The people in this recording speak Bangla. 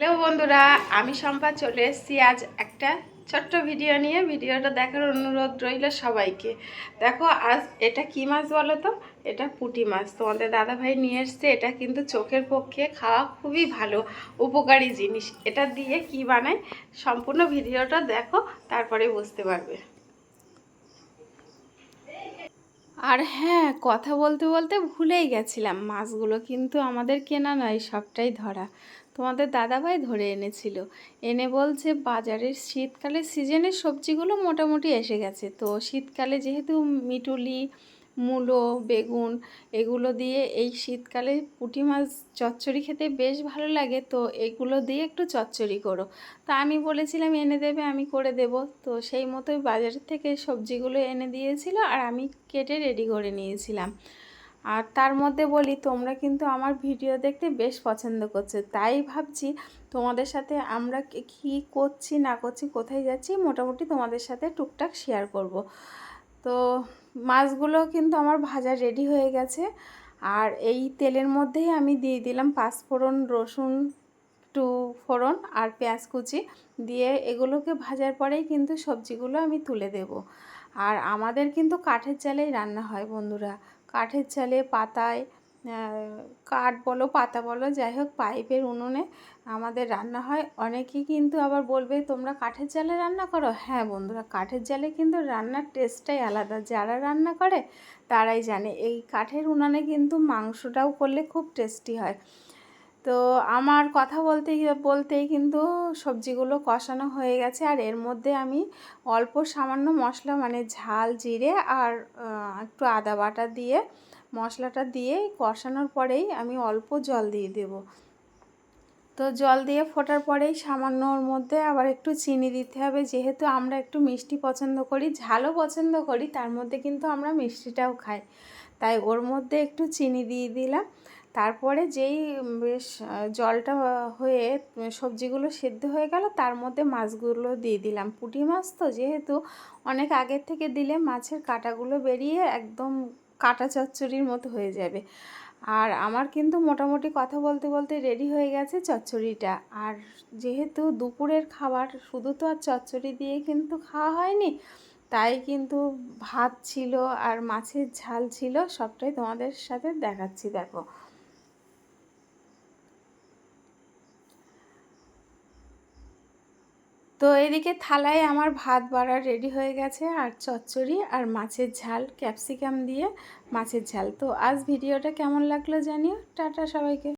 হ্যালো বন্ধুরা, আমি শম্পা চলে এসেছি আজ একটা ছোট্ট ভিডিও নিয়ে। ভিডিওটা দেখার অনুরোধ রইল সবাইকে। দেখো আজ এটা কি মাছ বলো তো? এটা পুঁটি মাছ তোমাদের দাদাভাই নিয়ে এসছে। এটা কিন্তু চোখের পক্ষে খাওয়া খুবই ভালো, উপকারী জিনিস। এটা দিয়ে কি বানায় সম্পূর্ণ ভিডিওটা দেখো, তারপরে বুঝতে পারবে। আর হ্যাঁ, কথা বলতে বলতে ভুলেই গেছিলাম, মাছগুলো কিন্তু আমাদের কেনা নয়, সবটাই ধরা। তোমাদের দাদাভাই ধরে এনেছিল। এনে বলছে বাজারের শীতকালে সিজনের সবজিগুলো মোটামুটি এসে গেছে। তো শীতকালে যেহেতু মিটুলি, মূলো, বেগুন এগুলো দিয়ে এই শীতকালে পুঁটি মাছ চচ্চড়ি খেতে বেশ ভালো লাগে। তো এগুলো দিয়ে একটু চচ্চড়ি করো। তা আমি বলেছিলাম এনে দেবে, আমি করে দেব। তো সেই মতোই বাজার থেকে সবজিগুলো এনে দিয়েছিল আর আমি কেটে রেডি করে নিয়েছিলাম। আর তার মধ্যে বলি, তোমরা কিন্তু আমার ভিডিও দেখতে বেশ পছন্দ করছো, তাই ভাবছি তোমাদের সাথে আমরা কী করছি না করছি, কোথায় যাচ্ছি, মোটামুটি তোমাদের সাথে টুকটাক শেয়ার করব। তো মাছগুলো কিন্তু আমার ভাজা রেডি হয়ে গেছে। আর এই তেলের মধ্যেই আমি দিয়ে দিলাম পাঁচফোড়ন, রসুন, একটু ফোড়ন আর পেঁয়াজ কুচি দিয়ে এগুলোকে ভাজার পরেই কিন্তু সবজিগুলো আমি তুলে দেব। আর আমাদের কিন্তু কাঠের জালেই রান্না হয় বন্ধুরা। কাঠের জালে, পাতায়, কাঠ বলো পাতা বলো, যাই হোক পাইপের উনুনে আমাদের রান্না হয়। অনেকেই কিন্তু আবার বলবে তোমরা কাঠের জালে রান্না করো। হ্যাঁ বন্ধুরা, কাঠের জালে কিন্তু রান্নার টেস্টটাই আলাদা। যারা রান্না করে তারাই জানে। এই কাঠের উনানে কিন্তু মাংসটাও করলে খুব টেস্টি হয়। তো আমার কথা বলতেই কিন্তু সবজিগুলো কষানো হয়ে গেছে। আর এর মধ্যে আমি অল্প সামান্য মশলা, মানে ঝাল, জিরে আর একটু আদা বাটা দিয়ে মশলাটা দিয়ে কষানোর পরেই আমি অল্প জল দিয়ে দেব। তো জল দিয়ে ফোটার পরেই সামান্য ওর মধ্যে আবার একটু চিনি দিতে হবে। যেহেতু আমরা একটু মিষ্টি পছন্দ করি, ঝালও পছন্দ করি, তার মধ্যে কিন্তু আমরা মিষ্টিটাও খাই, তাই ওর মধ্যে একটু চিনি দিয়ে দিলাম। তারপরে যেই বেশ জলটা হয়ে সবজিগুলো সেদ্ধ হয়ে গেল, তার মধ্যে মাছগুলো দিয়ে দিলাম। পুঁটি মাছ তো যেহেতু, অনেক আগের থেকে দিলে মাছের কাঁটাগুলো বেরিয়ে একদম কাঁটা চচ্চড়ির মতো হয়ে যাবে। আর আমার কিন্তু মোটামুটি কথা বলতে বলতে রেডি হয়ে গেছে চচ্চড়িটা। আর যেহেতু দুপুরের খাবার, শুধু তো আর চচ্চড়ি দিয়ে কিন্তু খাওয়া হয়নি, তাই কিন্তু ভাত ছিল আর মাছের ঝাল ছিল, সবটাই তোমাদের সাথে দেখাচ্ছি। দেখো, তো এদিকে থালায় আমার ভাত বাড়া রেডি হয়ে গেছে, আর চচ্চড়ি আর মাছের ঝাল, ক্যাপসিকাম দিয়ে মাছের ঝাল। তো আজ ভিডিওটা কেমন লাগলো জানিও। টাটা সবাইকে।